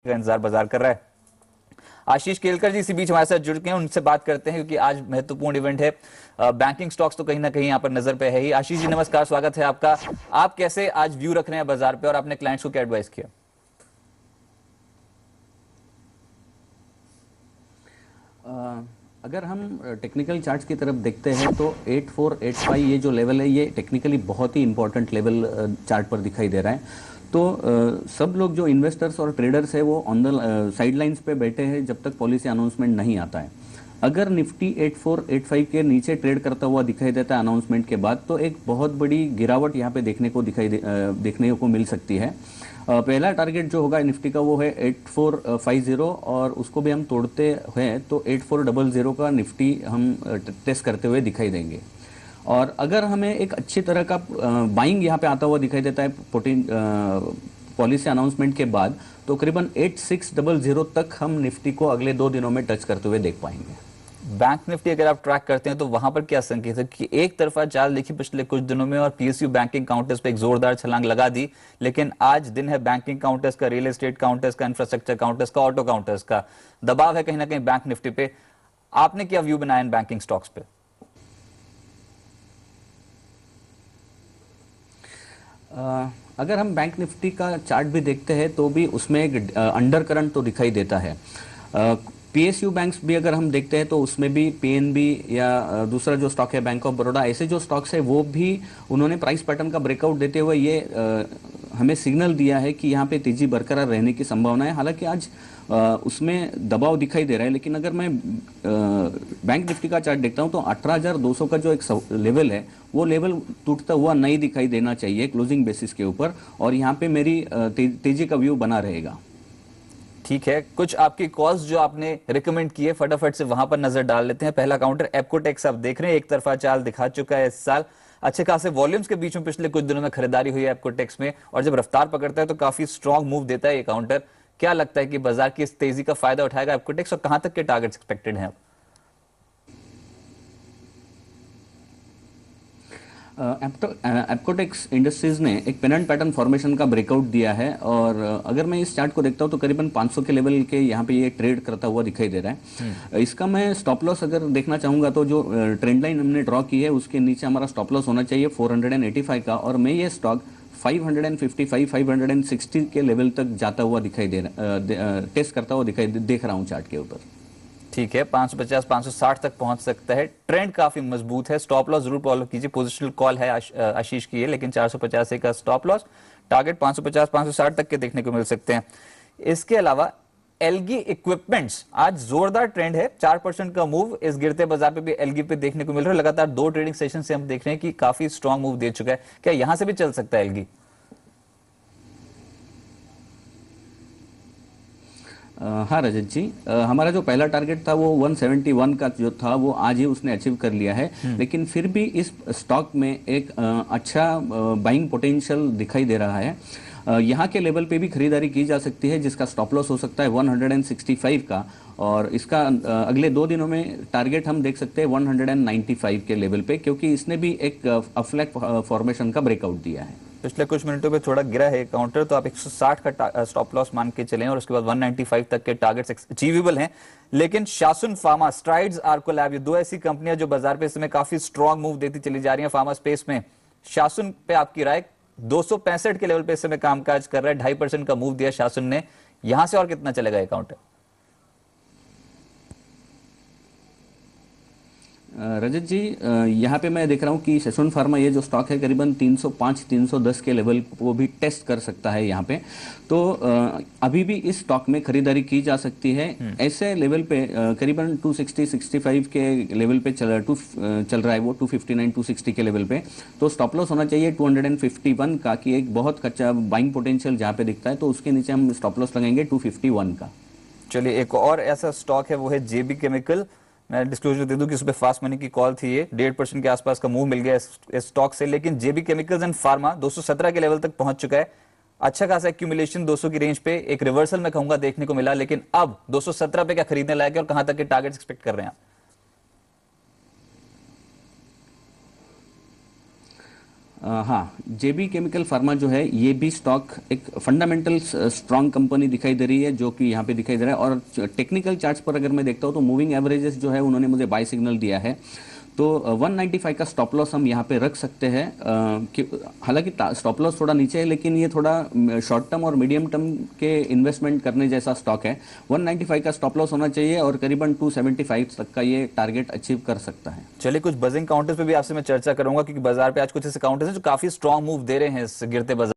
का इंतजार बाजार कर रहा है। आशीष केलकर जी इसी बीच हमारे साथ जुड़ गए हैं, उनसे बात करते हैं क्योंकि आज महत्वपूर्ण इवेंट है। बैंकिंग स्टॉक्स तो कहीं ना कहीं यहाँ पर नजर पे है ही। आशीष जी नमस्कार, स्वागत है आपका। आप कैसे आज व्यू रख रहे हैं बाजार पे और आपने क्लाइंट्स को क्या एडवाइस किया? अगर हम टेक्निकल चार्ट्स की तरफ देखते हैं तो 8485 ये जो लेवल है ये टेक्निकली बहुत ही इंपॉर्टेंट लेवल चार्ट पर दिखाई दे रहा है। तो सब लोग जो इन्वेस्टर्स और ट्रेडर्स है वो ऑन द साइडलाइंस पे बैठे हैं जब तक पॉलिसी अनाउंसमेंट नहीं आता है। अगर निफ्टी 8485 के नीचे ट्रेड करता हुआ दिखाई देता है अनाउंसमेंट के बाद तो एक बहुत बड़ी गिरावट यहाँ पे देखने को मिल सकती है। पहला टारगेट जो होगा निफ्टी का वो है 8450 और उसको भी हम तोड़ते हैं तो 8400 का निफ्टी हम टेस्ट करते हुए दिखाई देंगे। और अगर हमें एक अच्छी तरह का बाइंग यहाँ पे आता हुआ दिखाई देता है पॉलिसी अनाउंसमेंट के बाद तो करीबन 8600 तक हम निफ्टी को अगले 2 दिनों में टच करते हुए देख पाएंगे। बैंक निफ्टी अगर आप ट्रैक करते हैं तो वहां पर क्या संकेत है कि एक तरफा चाल देखी पिछले कुछ दिनों में और पीएसयू बैंकिंग काउंटर्स पे एक जोरदार छलांग लगा दी, लेकिन आज दिन है बैंकिंग काउंटर्स का, रियल एस्टेट काउंटर्स का, इंफ्रास्ट्रक्चर काउंटर्स का, ऑटो काउंटर्स का दबाव है कहीं ना कहीं बैंक निफ्टी पे। आपने क्या व्यू बनाया इन बैंकिंग स्टॉक्स पे? अगर हम बैंक निफ्टी का चार्ट भी देखते हैं तो भी उसमें एक अंडर करंट तो दिखाई देता है। पीएसयू बैंक्स भी अगर हम देखते हैं तो उसमें भी पीएनबी या दूसरा जो स्टॉक है बैंक ऑफ बड़ौदा, ऐसे जो स्टॉक्स है वो भी उन्होंने प्राइस पैटर्न का ब्रेकआउट देते हुए ये हमें सिग्नल दिया है कि यहाँ पे तेजी बरकरार रहने की संभावना है। हालांकि आज उसमें दबाव दिखाई दे रहा है, लेकिन अगर मैं बैंक निफ्टी का चार्ट देखता हूं तो 18,200 का जो एक लेवल है वो लेवल टूटता हुआ नहीं दिखाई देना चाहिए क्लोजिंग बेसिस के ऊपर, और यहाँ पे मेरी तेजी का व्यू बना रहेगा। ठीक है, कुछ आपकी कॉल्स जो आपने रिकमेंड किए फटाफट से वहां पर नजर डाल लेते हैं। पहला काउंटर एप्कोटेक्स आप देख रहे हैं, एक तरफा चाल दिखा चुका है इस साल। अच्छे खासे वॉल्यूम्स के बीच में पिछले कुछ दिनों में खरीदारी हुई है एप्कोटेक्स में, और जब रफ्तार पकड़ता है तो काफी स्ट्रॉन्ग मूव देता है ये काउंटर। क्या लगता है कि बाजार की इस तेजी का फायदा उठाएगा एप्कोटेक्स और कहां तक के टारगेट्स एक्सपेक्टेड हैं? एप्कोटेक्स इंडस्ट्रीज ने एक पेनेंट पैटर्न फॉर्मेशन का ब्रेकआउट दिया है, और अगर मैं इस चार्ट को देखता हूं तो करीबन 500 के लेवल के यहाँ पे ये ट्रेड करता हुआ दिखाई दे रहा है। इसका मैं स्टॉप लॉस अगर देखना चाहूंगा तो जो ट्रेंड लाइन हमने ड्रॉ की है उसके नीचे हमारा स्टॉप लॉस होना चाहिए 485 का, और मैं ये स्टॉक 555 560 के लेवल तक जाता हुआ दिखाई दे रहा, टेस्ट करता हुआ देख रहा हूँ चार्ट के ऊपर। ठीक है, 550 560 तक पहुंच सकता है। ट्रेंड काफी मजबूत है, स्टॉप लॉस जरूर फॉलो कीजिए। पोजिशनल कॉल है आशीष की है, लेकिन 450 का स्टॉप लॉस, टारगेट 550 560 तक के देखने को मिल सकते हैं। इसके अलावा एलगी इक्विपमेंट्स आज जोरदार ट्रेंड है, 4% का मूव इस गिरते बाजार पे भी एलगी पे देखने को मिल रहा है। लगातार 2 ट्रेडिंग सेशन से हम देख रहे हैं कि काफी स्ट्रॉन्ग मूव दे चुका है। क्या यहां से भी चल सकता है एलगी? हाँ रजत जी, हमारा जो पहला टारगेट था वो 171 का जो था वो आज ही उसने अचीव कर लिया है, लेकिन फिर भी इस स्टॉक में एक अच्छा बाइंग पोटेंशियल दिखाई दे रहा है। यहाँ के लेवल पे भी खरीदारी की जा सकती है जिसका स्टॉप लॉस हो सकता है 165 का, और इसका अगले 2 दिनों में टारगेट हम देख सकते हैं 195 के लेवल पे, क्योंकि इसने भी एक अफ्लैग फॉर्मेशन का ब्रेकआउट दिया है। पिछले कुछ मिनटों में थोड़ा गिरा है काउंटर, तो आप 160 का स्टॉप लॉस मान के चलें और उसके बाद 195 तक के टारगेट्स अचीवेबल हैं। लेकिन शासन फार्मा, स्ट्राइड्स, आर्कोलैब, ये 2 ऐसी कंपनियां जो बाजार पे इस समय काफी स्ट्रॉन्ग मूव देती चली जा रही हैं फार्मा स्पेस में। शासन पे आपकी राय? 265 के लेवल पे इस समय कामकाज कर रहा है, 2.5% का मूव दिया शासन ने। यहां से और कितना चलेगा ये काउंटर? रजत जी, यहाँ पे मैं देख रहा हूँ कि सेशन फार्मा ये जो स्टॉक है करीबन 305 310 के लेवल को भी टेस्ट कर सकता है यहाँ पे, तो अभी भी इस स्टॉक में खरीदारी की जा सकती है। ऐसे लेवल पे करीबन 260 65 के लेवल पे चल रहा है वो 259 260 के लेवल पे, तो स्टॉप लॉस होना चाहिए 251 का, कि एक बहुत कच्चा बाइंग पोटेंशियल जहाँ पे दिखता है, तो उसके नीचे हम स्टॉप लॉस लगाएंगे 251 का। चलिए, एक और ऐसा स्टॉक है वो है जेबी केमिकल। मैं डिस्क्लोजर दे दूं कि उसमें फास्ट मनी की कॉल थी, ये 1.5% के आसपास का मूव मिल गया इस स्टॉक से, लेकिन जेबी केमिकल्स एंड फार्मा 217 के लेवल तक पहुंच चुका है। अच्छा खासा एक्यूमुलेशन 200 की रेंज पे, एक रिवर्सल मैं कहूंगा देखने को मिला, लेकिन अब 217 पे क्या खरीदने लायक है और कहां तक के टारगेट्स एक्सपेक्ट कर रहे हैं आप? हाँ, जेबी केमिकल फार्मा जो है ये भी स्टॉक एक फंडामेंटल स्ट्रांग कंपनी दिखाई दे रही है, जो कि यहाँ पे दिखाई दे रहा है। और टेक्निकल चार्ट्स पर अगर मैं देखता हूँ तो मूविंग एवरेजेस जो है उन्होंने मुझे बाय सिग्नल दिया है, तो 195 का स्टॉप लॉस हम यहाँ पे रख सकते हैं। हालांकि स्टॉप लॉस थोड़ा नीचे है, लेकिन ये थोड़ा शॉर्ट टर्म और मीडियम टर्म के इन्वेस्टमेंट करने जैसा स्टॉक है। 195 का स्टॉप लॉस होना चाहिए और करीबन 275 तक का ये टारगेट अचीव कर सकता है। चलिए, कुछ बजिंग काउंटर्स पे भी आपसे मैं चर्चा करूंगा, क्योंकि बाजार पे आज कुछ ऐसे काउंटर्स हैं जो काफी स्ट्रांग मूव दे रहे हैं इस गिरते बाजार